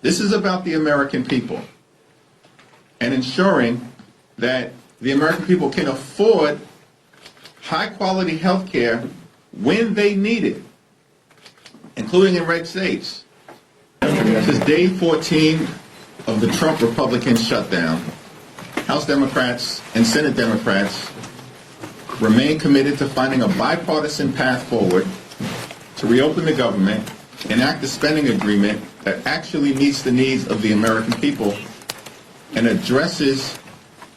This is about the American people and ensuring that the American people can afford high-quality health care when they need it, including in red states. This is day 14 of the Trump Republican shutdown. House Democrats and Senate Democrats remain committed to finding a bipartisan path forward to reopen the government, enact a spending agreement that actually meets the needs of the American people and addresses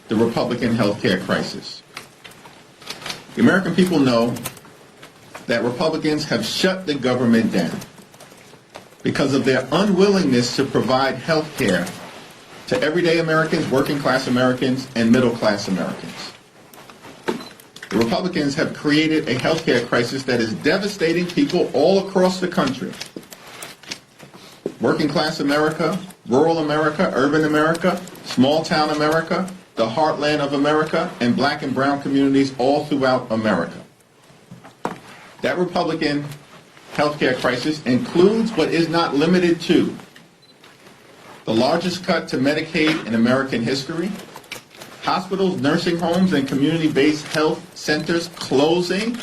the Republican health care crisis. The American people know that Republicans have shut the government down because of their unwillingness to provide health care to everyday Americans, working class Americans, and middle class Americans. The Republicans have created a health care crisis that is devastating people all across the country. Working class America, rural America, urban America, small town America, the heartland of America, and black and brown communities all throughout America. That Republican health care crisis includes, but is not limited to, the largest cut to Medicaid in American history, hospitals, nursing homes, and community-based health centers closing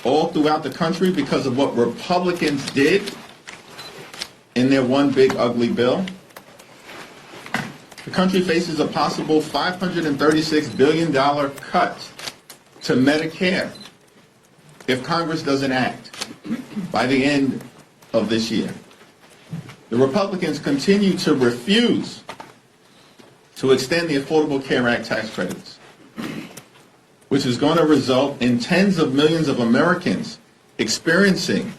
all throughout the country because of what Republicans did in their one big ugly bill. The country faces a possible $536 billion cut to Medicare if Congress doesn't act by the end of this year. The Republicans continue to refuse to extend the Affordable Care Act tax credits, which is going to result in tens of millions of Americans experiencing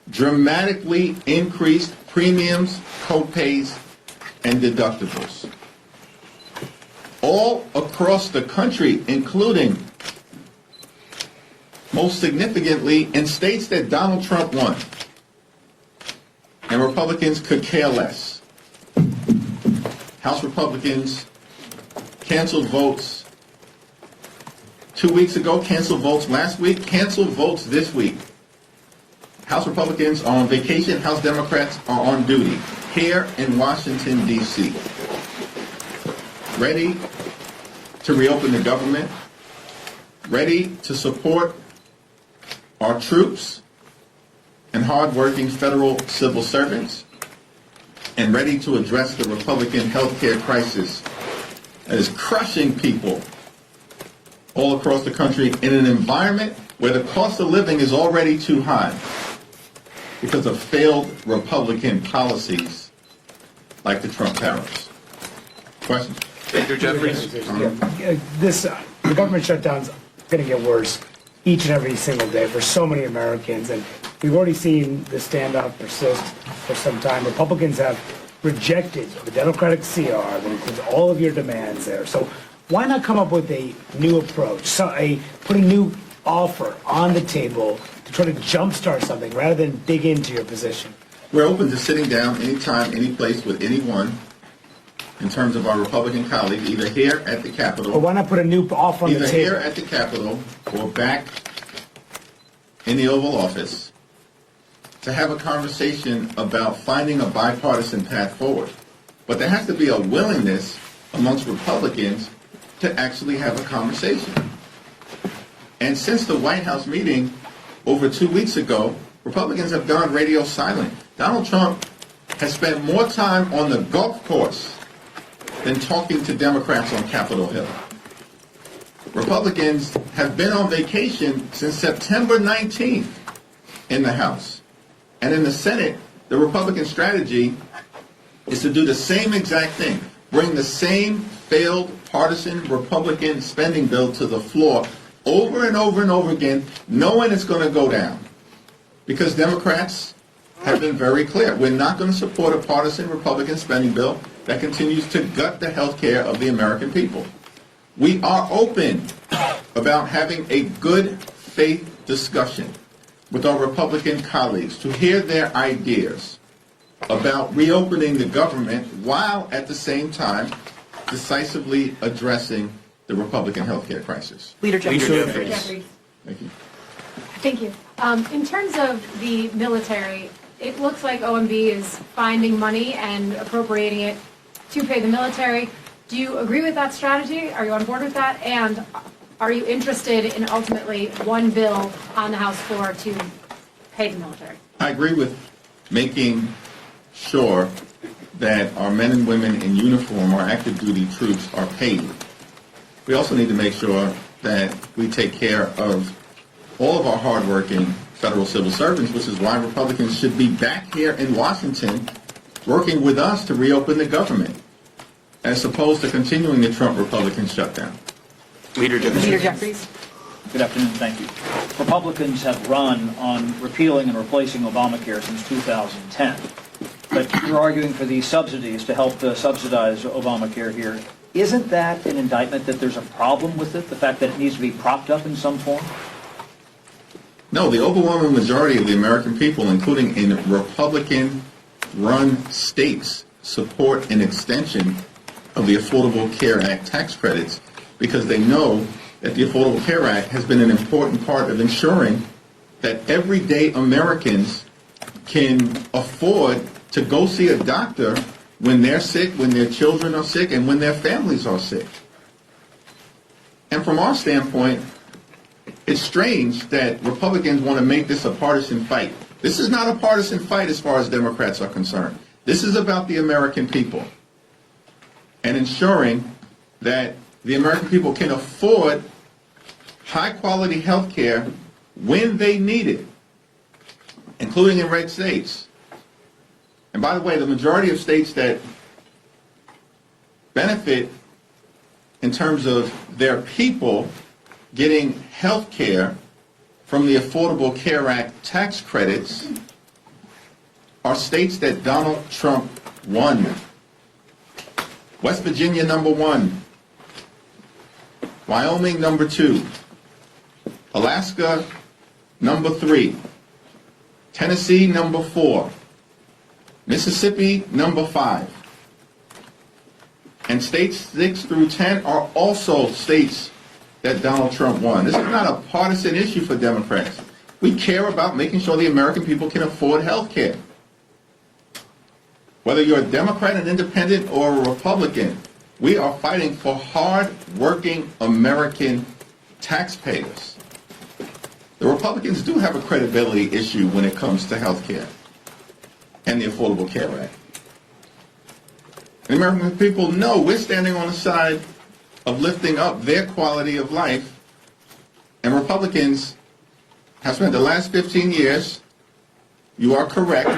dramatically increased premiums, co-pays, and deductibles. All across the country, including, most significantly, in states that Donald Trump won, and Republicans could care less. House Republicans canceled votes 2 weeks ago, canceled votes last week, canceled votes this week. House Republicans are on vacation, House Democrats are on duty here in Washington, D.C., ready to reopen the government, ready to support our troops and hardworking federal civil servants, and ready to address the Republican health care crisis that is crushing people all across the country in an environment where the cost of living is already too high because of failed Republican policies like the Trump tariffs. Questions? Senator Jeffries. The government shutdown's going to get worse each and every single day for so many Americans, and we've already seen the standoff persist for some time. Republicans have rejected the Democratic CR that includes all of your demands there. So why not come up with a new approach, put a new offer on the table to try to jumpstart something rather than dig into your position? We're open to sitting down anytime, any place with anyone in terms of our Republican colleagues, either here at the Capitol. Or why not put a new offer on the Either table? here at the Capitol or back in the Oval Office to have a conversation about finding a bipartisan path forward. But there has to be a willingness amongst Republicans to actually have a conversation. And since the White House meeting over 2 weeks ago, Republicans have gone radio silent. Donald Trump has spent more time on the golf course than talking to Democrats on Capitol Hill. Republicans have been on vacation since September 19th in the House. And in the Senate, the Republican strategy is to do the same exact thing, bring the same failed partisan Republican spending bill to the floor over and over and over again, knowing it's going to go down. Because Democrats have been very clear. We're not going to support a partisan Republican spending bill that continues to gut the health care of the American people. We are open about having a good faith discussion with our Republican colleagues to hear their ideas about reopening the government while at the same time decisively addressing the Republican health care crisis. Leader Jeffries. Jeffries. Thank you. Thank you. In terms of the military, it looks like OMB is finding money and appropriating it to pay the military. Do you agree with that strategy? Are you on board with that? And are you interested in ultimately one bill on the House floor to pay the military? I agree with making sure that our men and women in uniform, our active duty troops, are paid. We also need to make sure that we take care of all of our hardworking federal civil servants, which is why Republicans should be back here in Washington working with us to reopen the government, as opposed to continuing the Trump Republican shutdown. Leader Jeffries. Leader Jeffries. Good afternoon, thank you. Republicans have run on repealing and replacing Obamacare since 2010. But you're arguing for these subsidies to help subsidize Obamacare here. Isn't that an indictment that there's a problem with it, the fact that it needs to be propped up in some form? No, the overwhelming majority of the American people, including in Republican-run states, support an extension of the Affordable Care Act tax credits because they know that the Affordable Care Act has been an important part of ensuring that everyday Americans can afford to go see a doctor when they're sick, when their children are sick, and when their families are sick. And from our standpoint, it's strange that Republicans want to make this a partisan fight. This is not a partisan fight as far as Democrats are concerned. This is about the American people and ensuring that the American people can afford high-quality health care when they need it, including in red states. And by the way, the majority of states that benefit in terms of their people getting health care from the Affordable Care Act tax credits are states that Donald Trump won. West Virginia, number 1. Wyoming, number 2. Alaska, number 3. Tennessee, number 4. Mississippi, number 5. And states 6 through 10 are also states that Donald Trump won. This is not a partisan issue for Democrats. We care about making sure the American people can afford health care. Whether you're a Democrat, an independent, or a Republican, we are fighting for hard-working American taxpayers. The Republicans do have a credibility issue when it comes to health care and the Affordable Care Act. The American people know we're standing on the side of lifting up their quality of life, and Republicans have spent the last 15 years, you are correct,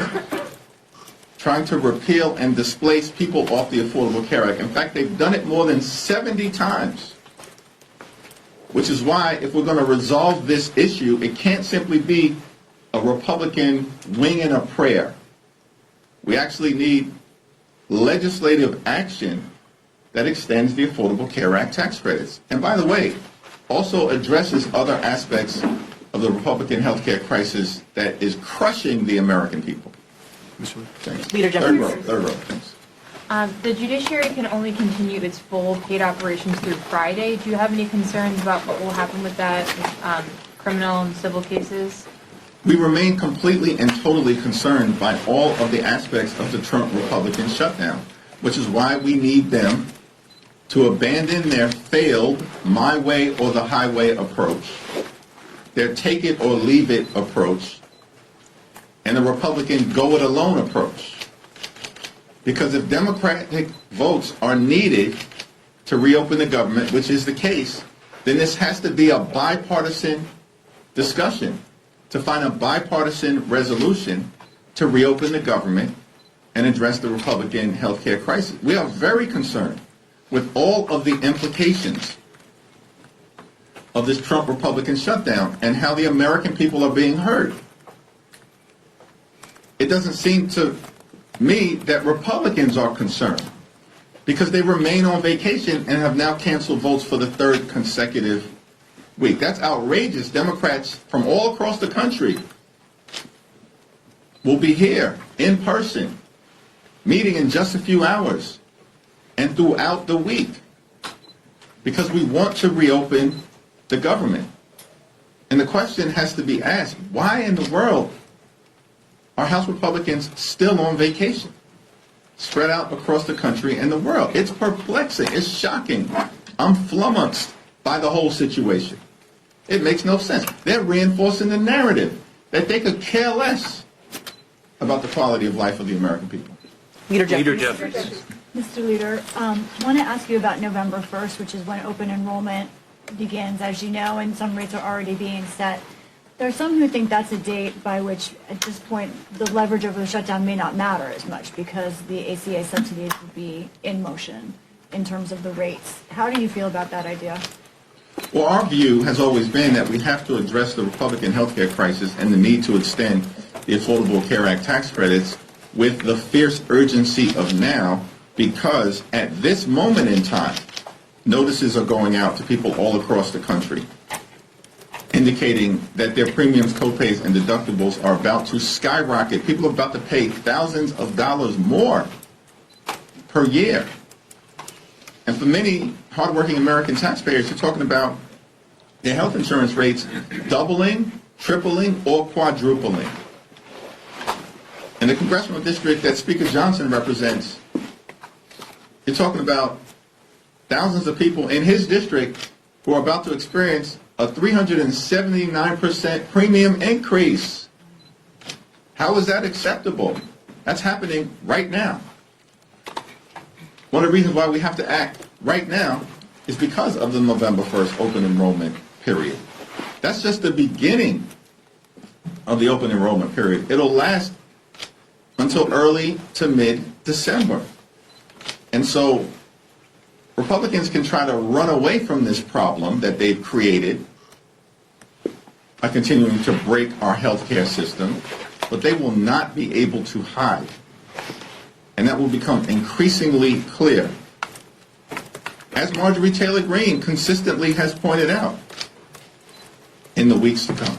trying to repeal and displace people off the Affordable Care Act. In fact, they've done it more than 70 times, which is why if we're going to resolve this issue, it can't simply be a Republican winging a prayer. We actually need legislative action that extends the Affordable Care Act tax credits. And by the way, also addresses other aspects of the Republican health care crisis that is crushing the American people. Thanks. Leader Jeffries. Third row, thanks. The judiciary can only continue its full paid operations through Friday. Do you have any concerns about what will happen with that, criminal and civil cases? We remain completely and totally concerned by all of the aspects of the Trump Republican shutdown, which is why we need them to abandon their failed my way or the highway approach, their take it or leave it approach, and the Republican go it alone approach. Because if Democratic votes are needed to reopen the government, which is the case, then this has to be a bipartisan discussion to find a bipartisan resolution to reopen the government and address the Republican health care crisis. We are very concerned with all of the implications of this Trump Republican shutdown and how the American people are being hurt. It doesn't seem to me that Republicans are concerned because they remain on vacation and have now canceled votes for the 3rd consecutive week. That's outrageous. Democrats from all across the country will be here in person, meeting in just a few hours and throughout the week because we want to reopen the government. And the question has to be asked, why in the world are House Republicans still on vacation, spread out across the country and the world. It's perplexing. It's shocking. I'm flummoxed by the whole situation. It makes no sense. They're reinforcing the narrative that they could care less about the quality of life of the American people. Leader Jeffries. Leader Jeffries. Mr. Leader, I want to ask you about November 1st, which is when open enrollment begins, as you know, and some rates are already being set. There are some who think that's a date by which, at this point, the leverage over the shutdown may not matter as much because the ACA subsidies will be in motion in terms of the rates. How do you feel about that idea? Well, our view has always been that we have to address the Republican healthcare crisis and the need to extend the Affordable Care Act tax credits with the fierce urgency of now, because at this moment in time, notices are going out to people all across the country indicating that their premiums, copays, and deductibles are about to skyrocket. People are about to pay thousands of dollars more per year. And for many hardworking American taxpayers, you're talking about their health insurance rates doubling, tripling, or quadrupling. In the congressional district that Speaker Johnson represents, you're talking about thousands of people in his district who are about to experience a 379% premium increase. How is that acceptable? That's happening right now. One of the reasons why we have to act right now is because of the November 1st open enrollment period. That's just the beginning of the open enrollment period. It'll last until early to mid-December. And so Republicans can try to run away from this problem that they've created by continuing to break our healthcare system, but they will not be able to hide. And that will become increasingly clear, as Marjorie Taylor Greene consistently has pointed out, in the weeks to come.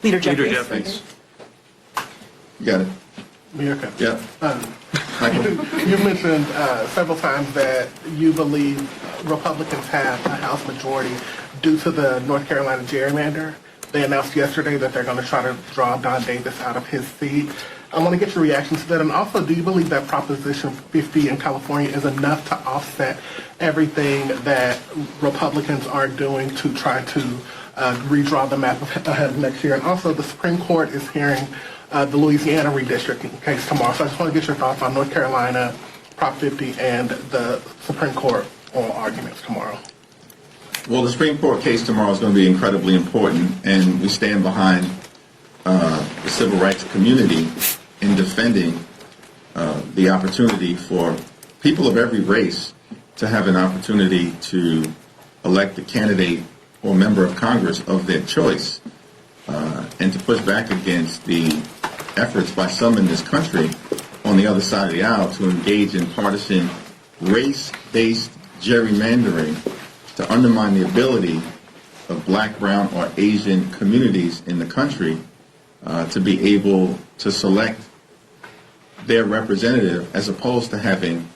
Leader Leader Jeffries. Jeffries. You got it? Mirka. Yeah. You've mentioned several times that you believe Republicans have a House majority due to the North Carolina gerrymander. They announced yesterday that they're going to try to draw Don Davis out of his seat. I want to get your reaction to that. And also, do you believe that Proposition 50 in California is enough to offset everything that Republicans are doing to try to redraw the map ahead of next year? And also, the Supreme Court is hearing the Louisiana redistricting case tomorrow. So I just want to get your thoughts on North Carolina, Prop 50, and the Supreme Court oral arguments tomorrow. Well, the Supreme Court case tomorrow is going to be incredibly important, and we stand behind the civil rights community in defending the opportunity for people of every race to have an opportunity to elect a candidate or member of Congress of their choice, and to push back against the efforts by some in this country on the other side of the aisle to engage in partisan race-based gerrymandering to undermine the ability of black, brown, or Asian communities in the country to be able to select their representative, as opposed to having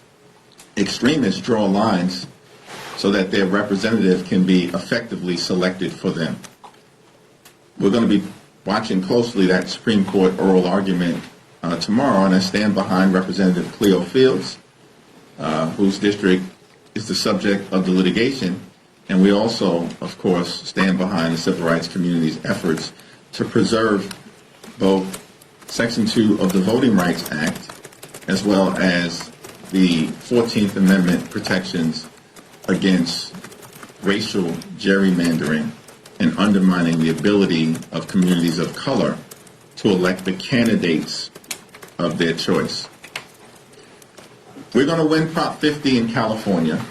extremists draw lines so that their representative can be effectively selected for them. We're going to be watching closely that Supreme Court oral argument tomorrow, and I stand behind Representative Cleo Fields, whose district is the subject of the litigation. And we also, of course, stand behind the civil rights community's efforts to preserve both Section 2 of the Voting Rights Act as well as the 14th Amendment protections against racial gerrymandering and undermining the ability of communities of color to elect the candidates of their choice. We're going to win Prop 50 in California,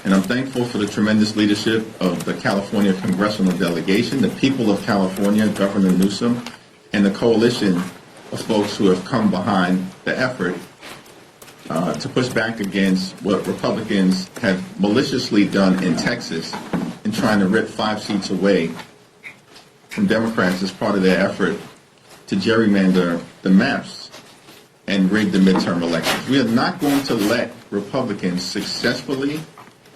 and I'm thankful for the tremendous leadership of the California congressional delegation, the people of California, Governor Newsom, and the coalition of folks who have come behind the effort to push back against what Republicans have maliciously done in Texas in trying to rip 5 seats away from Democrats as part of their effort to gerrymander the maps and rig the midterm elections. We are not going to let Republicans successfully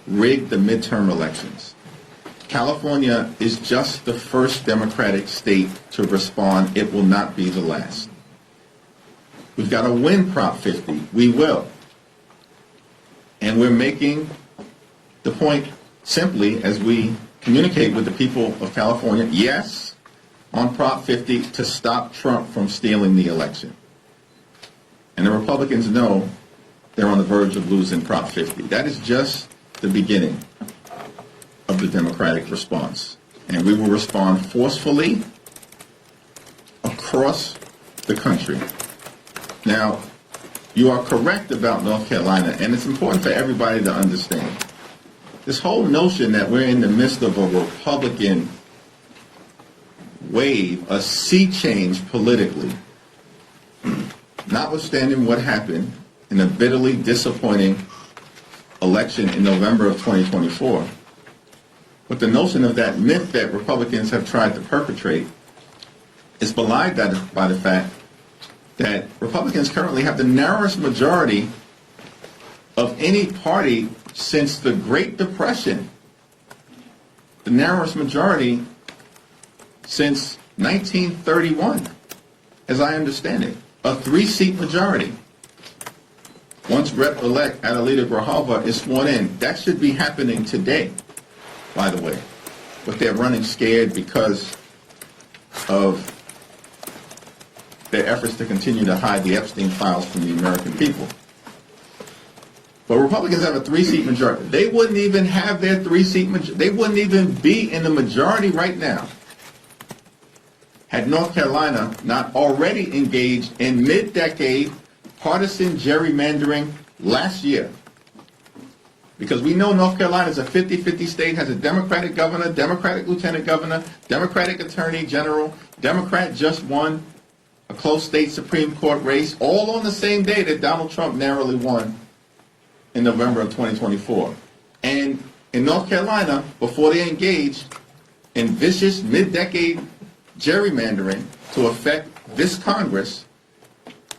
rig the midterm elections. California is just the first Democratic state to respond. It will not be the last. We've got to win Prop 50. We will. And we're making the point simply as we communicate with the people of California, yes, on Prop 50 to stop Trump from stealing the election. And the Republicans know they're on the verge of losing Prop 50. That is just the beginning of the Democratic response. And we will respond forcefully across the country. Now, you are correct about North Carolina, and it's important for everybody to understand. This whole notion that we're in the midst of a Republican wave, a sea change politically, notwithstanding what happened in a bitterly disappointing election in November of 2024, but the notion of that myth that Republicans have tried to perpetrate is belied by the fact that Republicans currently have the narrowest majority of any party since the Great Depression. The narrowest majority since 1931, as I understand it. A 3-seat majority. Once Rep-elect Adelita Grijalva is sworn in, that should be happening today, by the way. But they're running scared because of their efforts to continue to hide the Epstein files from the American people. But Republicans have a 3-seat majority. They wouldn't even have their 3-seat majority. They wouldn't even be in the majority right now had North Carolina not already engaged in mid-decade partisan gerrymandering last year. Because we know North Carolina is a 50-50 state, has a Democratic governor, Democratic lieutenant governor, Democratic attorney general, Democrat just won a close state Supreme Court race, all on the same day that Donald Trump narrowly won in November of 2024. And in North Carolina, before they engaged in vicious mid-decade gerrymandering to affect this Congress,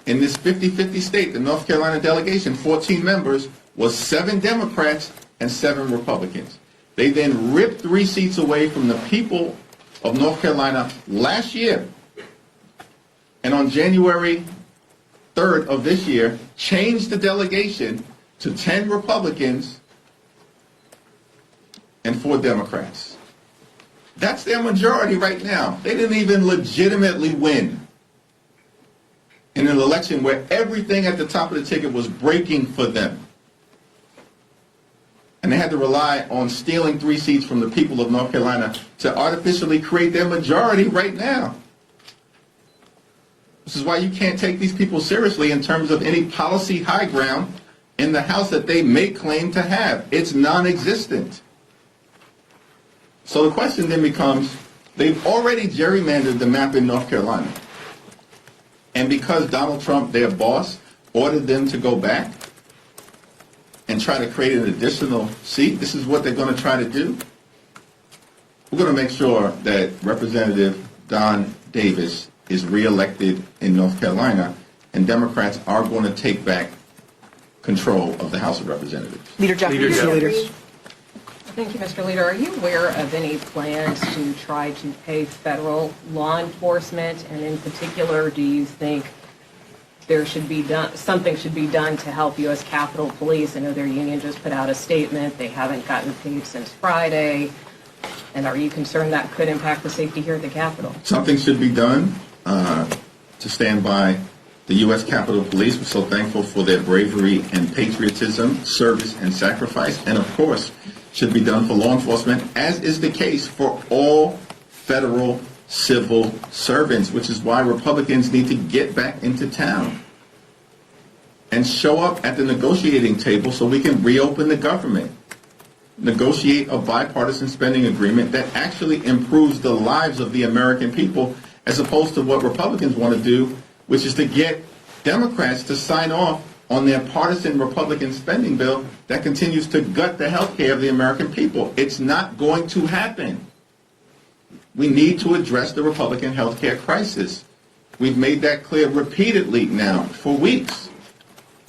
in this 50-50 state, the North Carolina delegation, 14 members, was 7 Democrats and 7 Republicans. They then ripped 3 seats away from the people of North Carolina last year. And on January 3rd of this year, changed the delegation to 10 Republicans and 4 Democrats. That's their majority right now. They didn't even legitimately win in an election where everything at the top of the ticket was breaking for them. And they had to rely on stealing 3 seats from the people of North Carolina to artificially create their majority right now. This is why you can't take these people seriously in terms of any policy high ground in the House that they may claim to have. It's non-existent. So the question then becomes, they've already gerrymandered the map in North Carolina. And because Donald Trump, their boss, ordered them to go back and try to create an additional seat, this is what they're going to try to do. We're going to make sure that Representative Don Davis is reelected in North Carolina, and Democrats are going to take back control of the House of Representatives. Leader Jeffries. Thank you, Mr. Leader. Are you aware of any plans to try to pay federal law enforcement? And in particular, do you think there should be something should be done to help U.S. Capitol Police? I know their union just put out a statement. They haven't gotten paid since Friday. And are you concerned that could impact the safety here at the Capitol? Something should be done to stand by the U.S. Capitol Police. We're so thankful for their bravery and patriotism, service and sacrifice, and of course, should be done for law enforcement, as is the case for all federal civil servants, which is why Republicans need to get back into town and show up at the negotiating table so we can reopen the government, negotiate a bipartisan spending agreement that actually improves the lives of the American people, as opposed to what Republicans want to do, which is to get Democrats to sign off on their partisan Republican spending bill that continues to gut the health care of the American people. It's not going to happen. We need to address the Republican health care crisis. We've made that clear repeatedly now for weeks.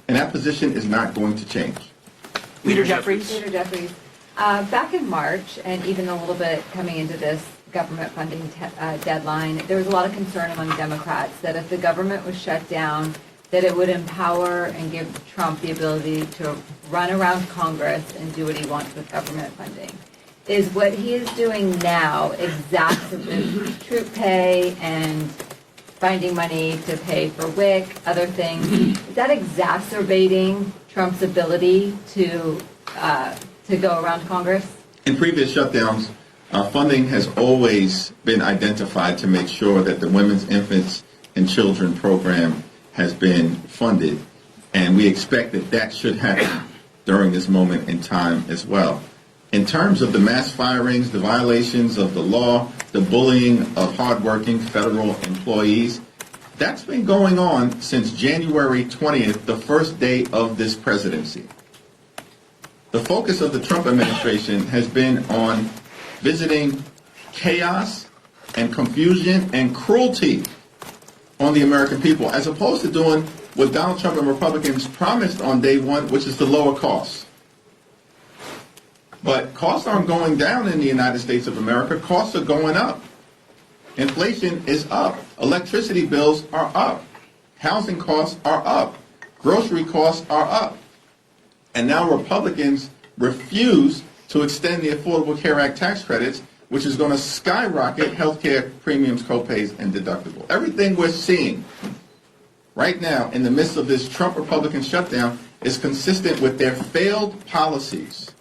And that position is not going to change. Leader Jeffries. Leader Jeffries. Back in March, and even a little bit coming into this government funding deadline, there was a lot of concern among Democrats that if the government was shut down, that it would empower and give Trump the ability to run around Congress and do what he wants with government funding. Is what he is doing now exacerbate troop pay and finding money to pay for WIC, other things? Is that exacerbating Trump's ability to go around Congress? In previous shutdowns, funding has always been identified to make sure that the Women's, Infants, and Children program has been funded, and we expect that that should happen during this moment in time as well. In terms of the mass firings, the violations of the law, the bullying of hardworking federal employees, that's been going on since January 20th, the first day of this presidency. The focus of the Trump administration has been on visiting chaos and confusion and cruelty on the American people, as opposed to doing what Donald Trump and Republicans promised on day one, which is to lower costs. But costs aren't going down in the United States of America. Costs are going up. Inflation is up. Electricity bills are up. Housing costs are up. Grocery costs are up. And now Republicans refuse to extend the Affordable Care Act tax credits, which is going to skyrocket health care premiums, copays, and deductible. Everything we're seeing right now in the midst of this Trump Republican shutdown is consistent with their failed policies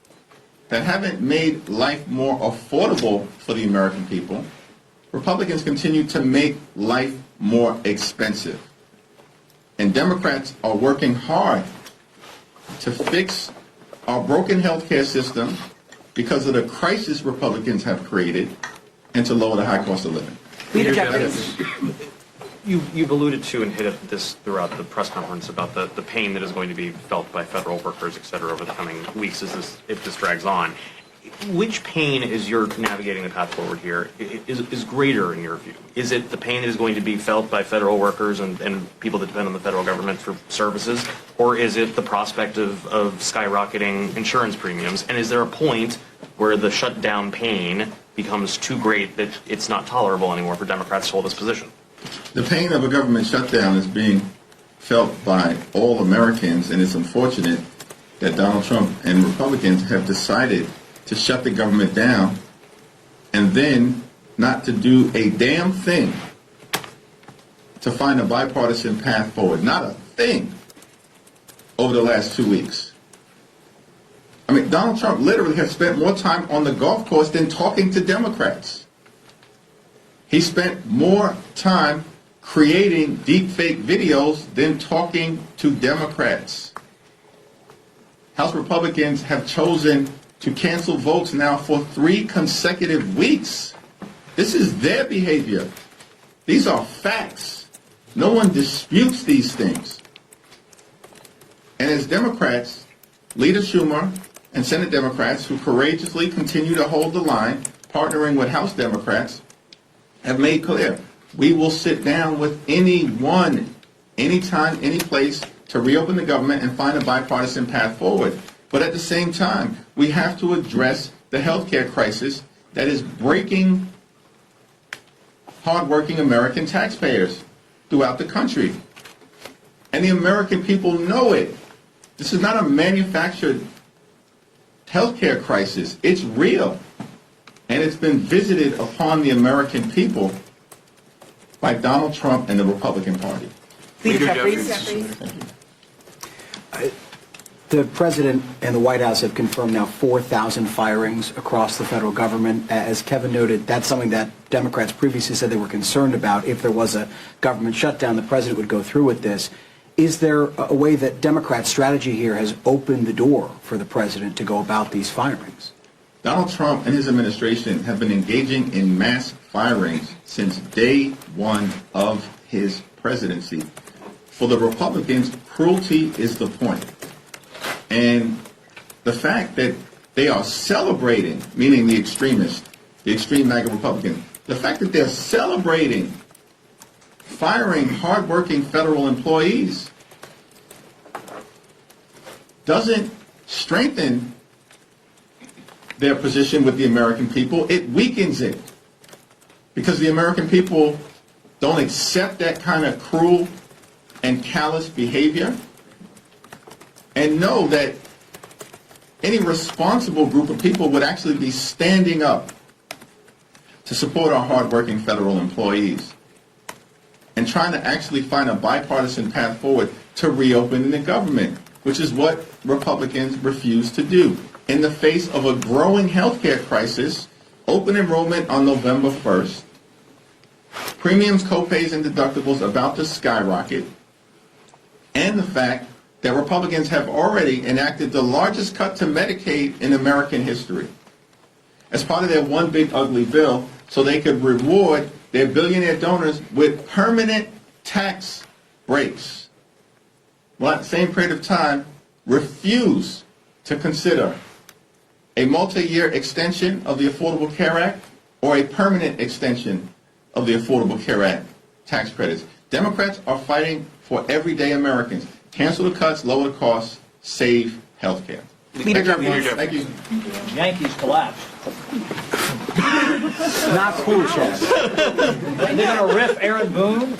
that haven't made life more affordable for the American people. Republicans continue to make life more expensive. And Democrats are working hard to fix our broken health care system because of the crisis Republicans have created and to lower the high cost of living. Leader Jeffries. You've alluded to and hit at this throughout the press conference about the pain that is going to be felt by federal workers, et cetera, over the coming weeks if this drags on. Which pain, as you're navigating the path forward here, is greater in your view? Is it the pain that is going to be felt by federal workers and people that depend on the federal government for services, or is it the prospect of skyrocketing insurance premiums? And is there a point where the shutdown pain becomes too great that it's not tolerable anymore for Democrats to hold this position? The pain of a government shutdown is being felt by all Americans, and it's unfortunate that Donald Trump and Republicans have decided to shut the government down and then not to do a damn thing to find a bipartisan path forward. Not a thing over the last 2 weeks. I mean, Donald Trump literally has spent more time on the golf course than talking to Democrats. He spent more time creating deepfake videos than talking to Democrats. House Republicans have chosen to cancel votes now for 3 consecutive weeks. This is their behavior. These are facts. No one disputes these things. And as Democrats, Leader Schumer and Senate Democrats who courageously continue to hold the line, partnering with House Democrats, have made clear, we will sit down with anyone, anytime, any place to reopen the government and find a bipartisan path forward. But at the same time, we have to address the health care crisis that is breaking hardworking American taxpayers throughout the country. And the American people know it. This is not a manufactured health care crisis. It's real. And it's been visited upon the American people by Donald Trump and the Republican Party. Leader Jeffries. The President and the White House have confirmed now 4,000 firings across the federal government. As Kevin noted, that's something that Democrats previously said they were concerned about. If there was a government shutdown, the President would go through with this. Is there a way that Democrat strategy here has opened the door for the President to go about these firings? Donald Trump and his administration have been engaging in mass firings since day one of his presidency. For the Republicans, cruelty is the point. And the fact that they are celebrating, meaning the extremists, the extreme MAGA Republicans, the fact that they're celebrating firing hardworking federal employees doesn't strengthen their position with the American people. It weakens it. Because the American people don't accept that kind of cruel and callous behavior, and know that any responsible group of people would actually be standing up to support our hardworking federal employees and trying to actually find a bipartisan path forward to reopening the government, which is what Republicans refuse to do. In the face of a growing healthcare crisis, open enrollment on November 1st, premiums, copays, and deductibles about to skyrocket, and the fact that Republicans have already enacted the largest cut to Medicaid in American history as part of their one big ugly bill so they could reward their billionaire donors with permanent tax breaks. Well, at the same period of time, refuse to consider a multi-year extension of the Affordable Care Act or a permanent extension of the Affordable Care Act tax credits. Democrats are fighting for everyday Americans. Cancel the cuts, lower the costs, save health care. Leader Jeffries. Thank you. Yankees collapsed. Not cool, Chad. They're going to riff Aaron Boone?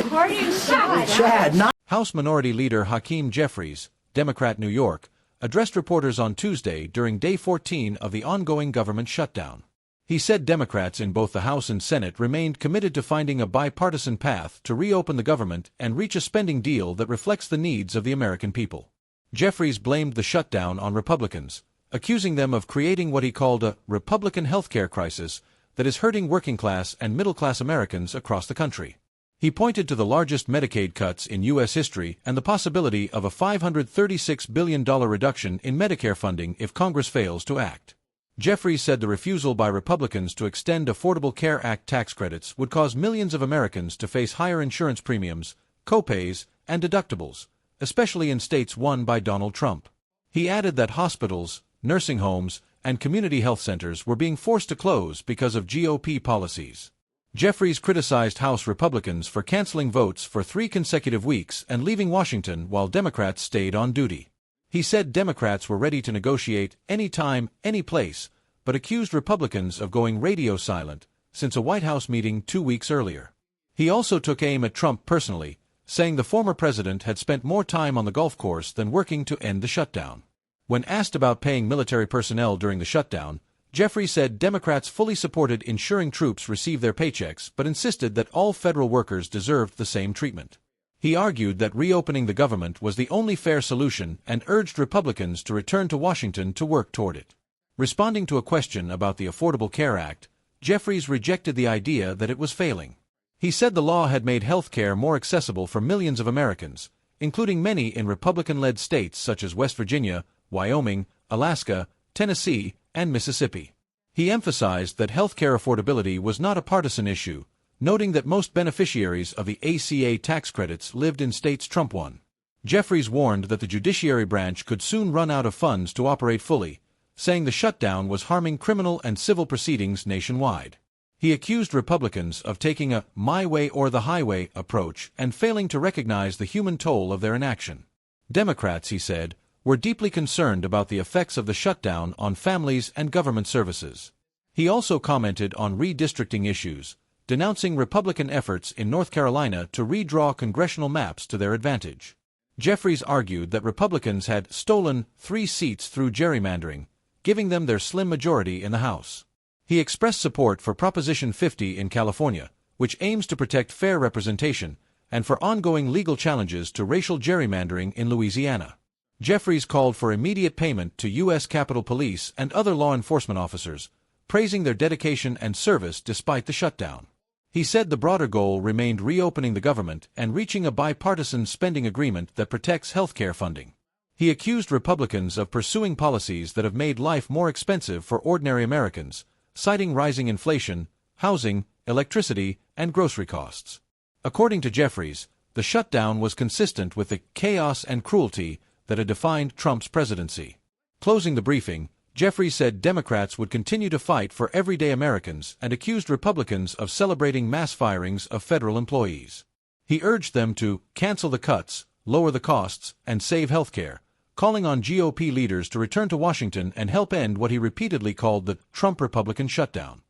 Chad, not House Minority Leader Hakeem Jeffries, Democrat, New York, addressed reporters on Tuesday during Day 14 of the ongoing government shutdown. He said Democrats in both the House and Senate remained committed to finding a bipartisan path to reopen the government and reach a spending deal that reflects the needs of the American people. Jeffries blamed the shutdown on Republicans, accusing them of creating what he called a Republican healthcare crisis that is hurting working-class and middle-class Americans across the country. He pointed to the largest Medicaid cuts in U.S. history and the possibility of a $536 billion reduction in Medicare funding if Congress fails to act. Jeffries said the refusal by Republicans to extend Affordable Care Act tax credits would cause millions of Americans to face higher insurance premiums, copays, and deductibles, especially in states won by Donald Trump. He added that hospitals, nursing homes, and community health centers were being forced to close because of GOP policies. Jeffries criticized House Republicans for canceling votes for 3 consecutive weeks and leaving Washington while Democrats stayed on duty. He said Democrats were ready to negotiate anytime, any place, but accused Republicans of going radio silent since a White House meeting 2 weeks earlier. He also took aim at Trump personally, saying the former president had spent more time on the golf course than working to end the shutdown. When asked about paying military personnel during the shutdown, Jeffries said Democrats fully supported ensuring troops receive their paychecks but insisted that all federal workers deserved the same treatment. He argued that reopening the government was the only fair solution and urged Republicans to return to Washington to work toward it. Responding to a question about the Affordable Care Act, Jeffries rejected the idea that it was failing. He said the law had made health care more accessible for millions of Americans, including many in Republican-led states such as West Virginia, Wyoming, Alaska, Tennessee, and Mississippi. He emphasized that health care affordability was not a partisan issue, noting that most beneficiaries of the ACA tax credits lived in states Trump won. Jeffries warned that the judiciary branch could soon run out of funds to operate fully, saying the shutdown was harming criminal and civil proceedings nationwide. He accused Republicans of taking a my way or the highway approach and failing to recognize the human toll of their inaction. Democrats, he said, were deeply concerned about the effects of the shutdown on families and government services. He also commented on redistricting issues, denouncing Republican efforts in North Carolina to redraw congressional maps to their advantage. Jeffries argued that Republicans had stolen 3 seats through gerrymandering, giving them their slim majority in the House. He expressed support for Proposition 50 in California, which aims to protect fair representation, and for ongoing legal challenges to racial gerrymandering in Louisiana. Jeffries called for immediate payment to U.S. Capitol Police and other law enforcement officers, praising their dedication and service despite the shutdown. He said the broader goal remained reopening the government and reaching a bipartisan spending agreement that protects health care funding. He accused Republicans of pursuing policies that have made life more expensive for ordinary Americans, citing rising inflation, housing, electricity, and grocery costs. According to Jeffries, the shutdown was consistent with the chaos and cruelty that had defined Trump's presidency. Closing the briefing, Jeffries said Democrats would continue to fight for everyday Americans and accused Republicans of celebrating mass firings of federal employees. He urged them to cancel the cuts, lower the costs, and save health care, calling on GOP leaders to return to Washington and help end what he repeatedly called the Trump Republican shutdown.